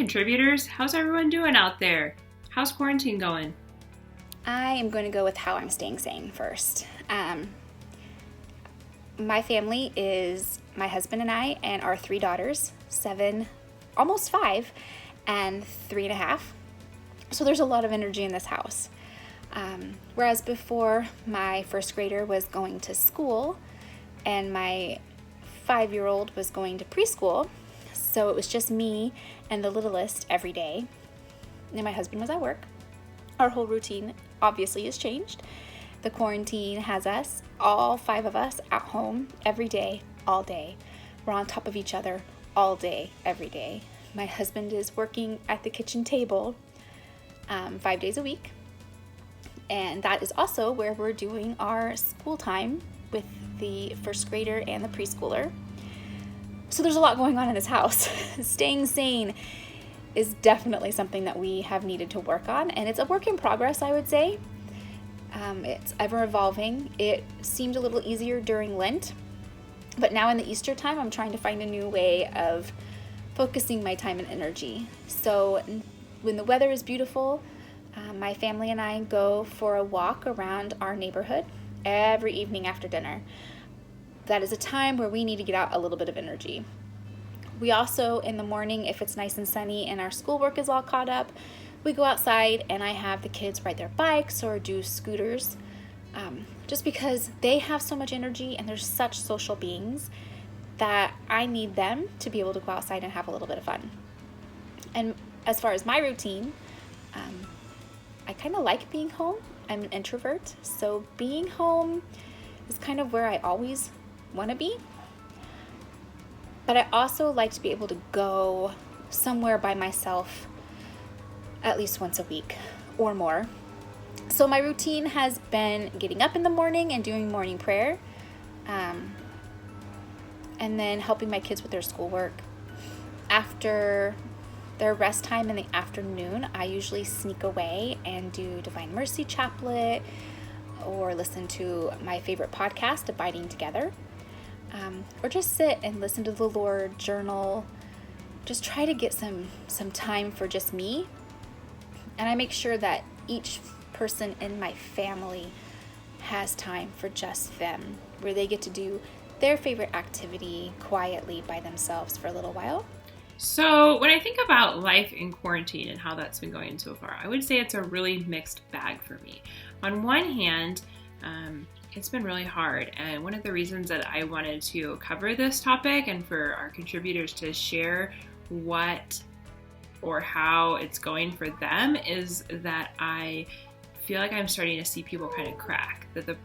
contributors. How's everyone doing out there? How's quarantine going? I am going to go with how I'm staying sane first. My family is my husband and I and our 3 daughters, 7, almost 5, and 3.5. So there's a lot of energy in this house. Whereas before, my first grader was going to school and my 5-year-old was going to preschool. So it was just me and the littlest every day. And my husband was at work. Our whole routine obviously has changed. The quarantine has us, all 5 of us, at home every day, all day. We're on top of each other all day, every day. My husband is working at the kitchen table 5 days a week. And that is also where we're doing our school time with the first grader and the preschooler. So there's a lot going on in this house. Staying sane is definitely something that we have needed to work on, and it's a work in progress, I would say. It's ever evolving. It seemed a little easier during Lent, but now in the Easter time, I'm trying to find a new way of focusing my time and energy. So when the weather is beautiful, my family and I go for a walk around our neighborhood every evening after dinner. That is a time where we need to get out a little bit of energy. We also, in the morning, if it's nice and sunny and our schoolwork is all caught up, we go outside and I have the kids ride their bikes or do scooters, just because they have so much energy and they're such social beings that I need them to be able to go outside and have a little bit of fun. And as far as my routine, I kind of like being home. I'm an introvert, so being home is kind of where I always want to be. But I also like to be able to go somewhere by myself at least once a week or more. So my routine has been getting up in the morning and doing morning prayer, and then helping my kids with their schoolwork. After their rest time in the afternoon, I usually sneak away and do Divine Mercy Chaplet or listen to my favorite podcast, Abiding Together. Or just sit and listen to the Lord, journal, just try to get some time for just me. And I make sure that each person in my family has time for just them, where they get to do their favorite activity quietly by themselves for a little while. So when I think about life in quarantine and how that's been going so far, I would say it's a really mixed bag for me. On one hand, it's been really hard, and one of the reasons that I wanted to cover this topic and for our contributors to share what or how it's going for them is that I feel like I'm starting to see people kind of crack, that the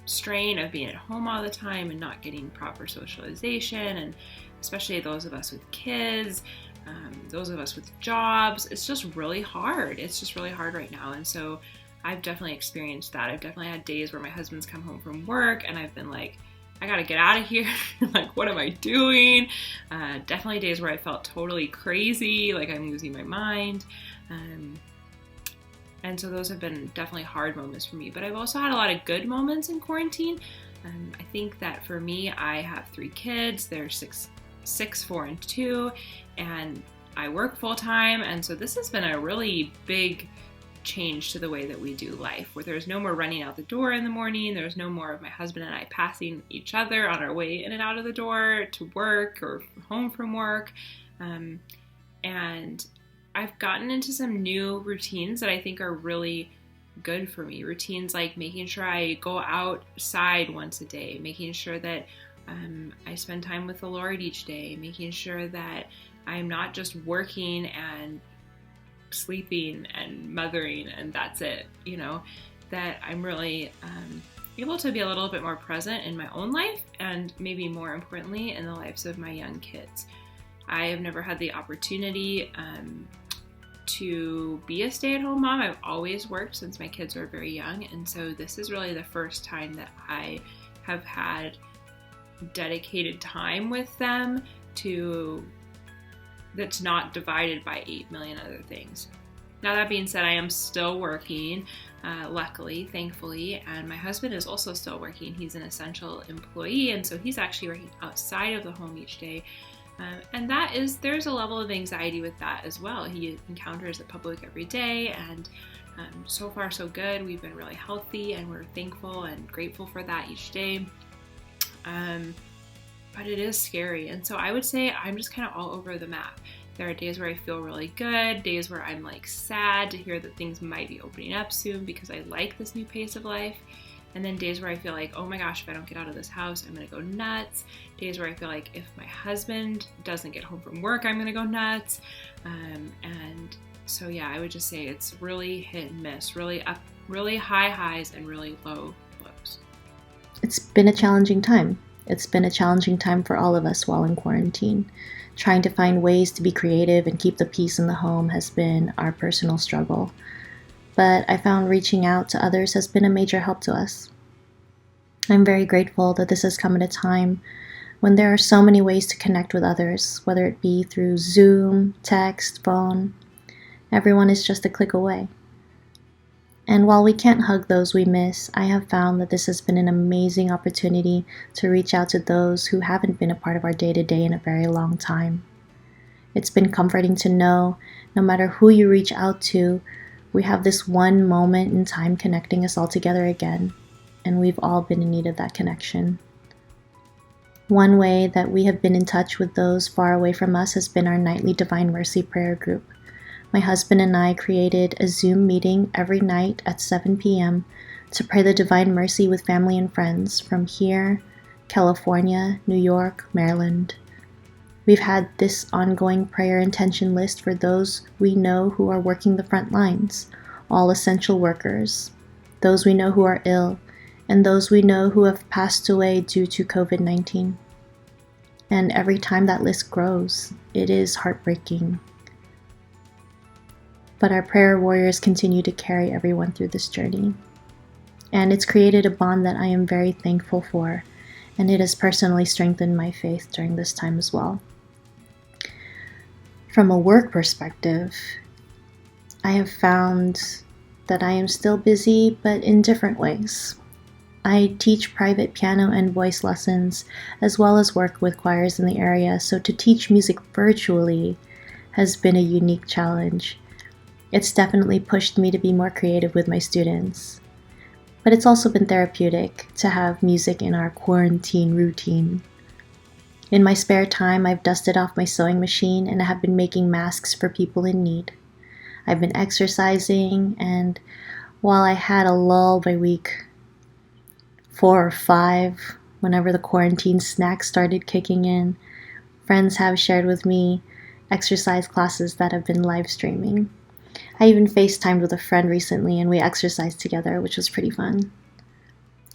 strain of being at home all the time and not getting proper socialization, and especially those of us with kids, those of us with jobs, it's just really hard. It's just really hard right now. And so I've definitely experienced that. I've definitely had days where my husband's come home from work and I've been like, I gotta get out of here. Like, what am I doing? Definitely days where I felt totally crazy, like I'm losing my mind. And so those have been definitely hard moments for me. But I've also had a lot of good moments in quarantine. I think that for me, I have 3 kids. They're 6, 4, and 2, and I work full time. And so this has been a really big change to the way that we do life, where there's no more running out the door in the morning. There's no more of my husband and I passing each other on our way in and out of the door to work or home from work. And I've gotten into some new routines that I think are really good for me. Routines like making sure I go outside once a day, making sure that I spend time with the Lord each day, making sure that I'm not just working and sleeping and mothering and that's it, that I'm really able to be a little bit more present in my own life and maybe more importantly in the lives of my young kids. I have never had the opportunity to be a stay-at-home mom. I've always worked since my kids were very young, and so this is really the first time that I have had dedicated time with them that's not divided by 8 million other things. Now, that being said, I am still working, luckily, thankfully, and my husband is also still working. He's an essential employee, and so he's actually working outside of the home each day. And there's a level of anxiety with that as well. He encounters the public every day, and so far so good. We've been really healthy, and we're thankful and grateful for that each day. But it is scary. And so I would say I'm just kind of all over the map. There are days where I feel really good, days where I'm like sad to hear that things might be opening up soon because I like this new pace of life. And then days where I feel like, oh my gosh, if I don't get out of this house, I'm going to go nuts. Days where I feel like if my husband doesn't get home from work, I'm going to go nuts. And so, yeah, I would just say it's really hit and miss, really up, really high highs and really low lows. It's been a challenging time. It's been a challenging time for all of us while in quarantine. Trying to find ways to be creative and keep the peace in the home has been our personal struggle. But I found reaching out to others has been a major help to us. I'm very grateful that this has come at a time when there are so many ways to connect with others, whether it be through Zoom, text, phone. Everyone is just a click away. And while we can't hug those we miss, I have found that this has been an amazing opportunity to reach out to those who haven't been a part of our day-to-day in a very long time. It's been comforting to know, no matter who you reach out to, we have this one moment in time connecting us all together again, and we've all been in need of that connection. One way that we have been in touch with those far away from us has been our nightly Divine Mercy prayer group. My husband and I created a Zoom meeting every night at 7 p.m. to pray the Divine Mercy with family and friends from here, California, New York, Maryland. We've had this ongoing prayer intention list for those we know who are working the front lines, all essential workers, those we know who are ill, and those we know who have passed away due to COVID-19. And every time that list grows, it is heartbreaking. But our prayer warriors continue to carry everyone through this journey. And it's created a bond that I am very thankful for, and it has personally strengthened my faith during this time as well. From a work perspective, I have found that I am still busy, but in different ways. I teach private piano and voice lessons, as well as work with choirs in the area, so to teach music virtually has been a unique challenge. It's definitely pushed me to be more creative with my students. But it's also been therapeutic to have music in our quarantine routine. In my spare time, I've dusted off my sewing machine and I have been making masks for people in need. I've been exercising, and while I had a lull by week 4 or 5, whenever the quarantine snacks started kicking in, friends have shared with me exercise classes that have been live streaming. I even FaceTimed with a friend recently and we exercised together, which was pretty fun.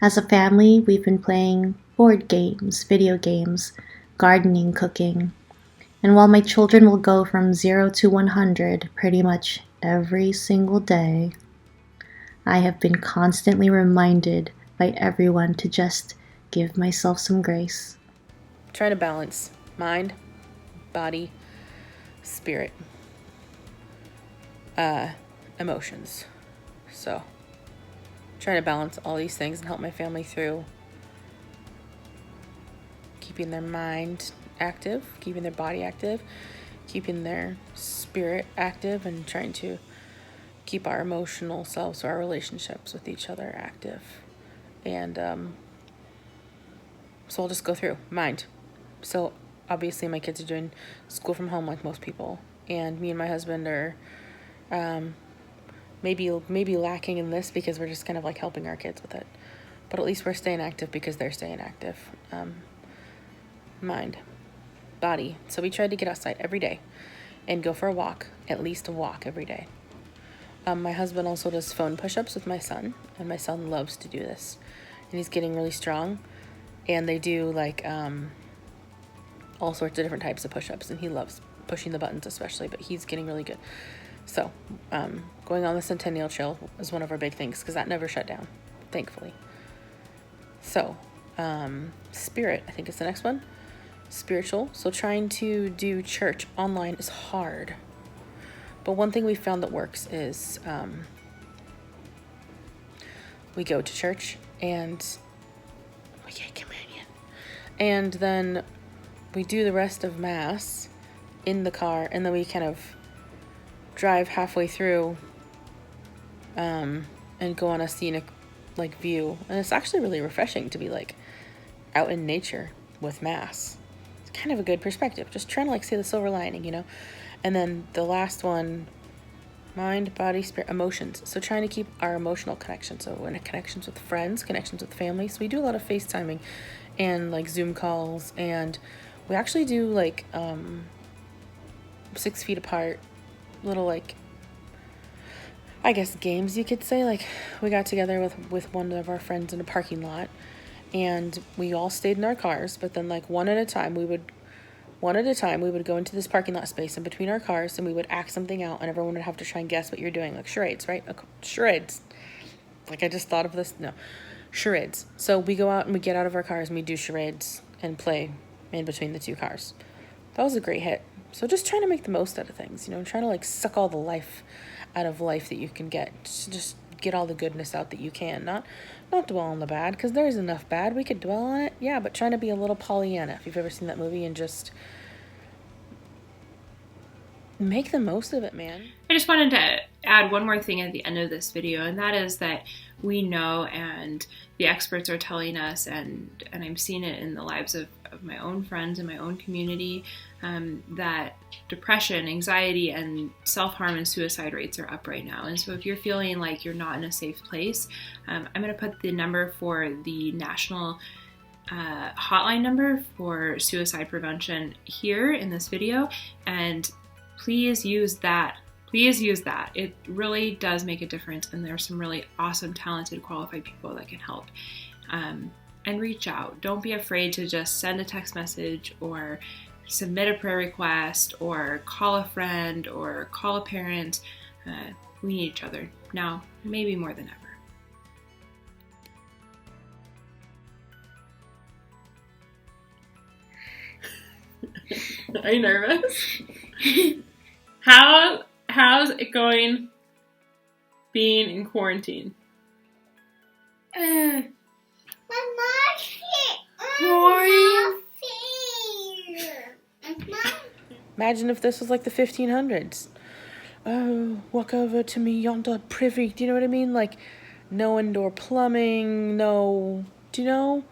As a family, we've been playing board games, video games, gardening, cooking. And while my children will go from 0 to 100 pretty much every single day, I have been constantly reminded by everyone to just give myself some grace. Try to balance mind, body, spirit, emotions. So trying to balance all these things and help my family through keeping their mind active, keeping their body active, keeping their spirit active, and trying to keep our emotional selves, so our relationships with each other, active. And so I'll just go through mind. So obviously my kids are doing school from home like most people, and me and my husband are maybe lacking in this because we're just kind of like helping our kids with it, but at least we're staying active because they're staying active. Mind, body. So we tried to get outside every day and go for a walk, at least a walk every day. My husband also does phone push-ups with my son, and my son loves to do this, and he's getting really strong. And they do like all sorts of different types of push-ups, and he loves pushing the buttons especially, but he's getting really good. So going on the Centennial Trail is one of our big things because that never shut down, thankfully. So spirit, I think is the next one. Spiritual. So trying to do church online is hard. But one thing we found that works is we go to church and we get communion. And then we do the rest of Mass in the car, and then we kind of drive halfway through and go on a scenic like view. And it's actually really refreshing to be like out in nature with Mass. It's kind of a good perspective. Just trying to like see the silver lining, you know? And then the last one, mind, body, spirit, emotions. So trying to keep our emotional connection. So when connections with friends, connections with family. So we do a lot of FaceTiming and like Zoom calls, and we actually do like 6 feet apart little like, I guess, games, you could say. Like, we got together with one of our friends in a parking lot, and we all stayed in our cars, but then like one at a time we would go into this parking lot space in between our cars, and we would act something out, and everyone would have to try and guess what you're doing, like charades, right? Charades. Like, I just thought of this. No, charades. So we go out and we get out of our cars and we do charades and play in between the two cars. That was a great hit. So just trying to make the most out of things, you know, trying to like suck all the life out of life that you can get. Just get all the goodness out that you can. Not dwell on the bad, because there's enough bad. We could dwell on it, yeah, but trying to be a little Pollyanna, if you've ever seen that movie, and just make the most of it, man. I just wanted to add one more thing at the end of this video, and that is that we know, and the experts are telling us, and I'm seeing it in the lives of my own friends and my own community, that depression, anxiety, and self-harm and suicide rates are up right now. And so if you're feeling like you're not in a safe place, I'm going to put the number for the national hotline number for suicide prevention here in this video, and please use that. Please use that. It really does make a difference, and there's some really awesome, talented, qualified people that can help. And reach out. Don't be afraid to just send a text message or submit a prayer request or call a friend or call a parent. We need each other now, maybe more than ever. Are you nervous? How's it going being in quarantine? Imagine if this was like the 1500s. Oh, walk over to me yonder privy. Do you know what I mean? Like, no indoor plumbing, no, do you know?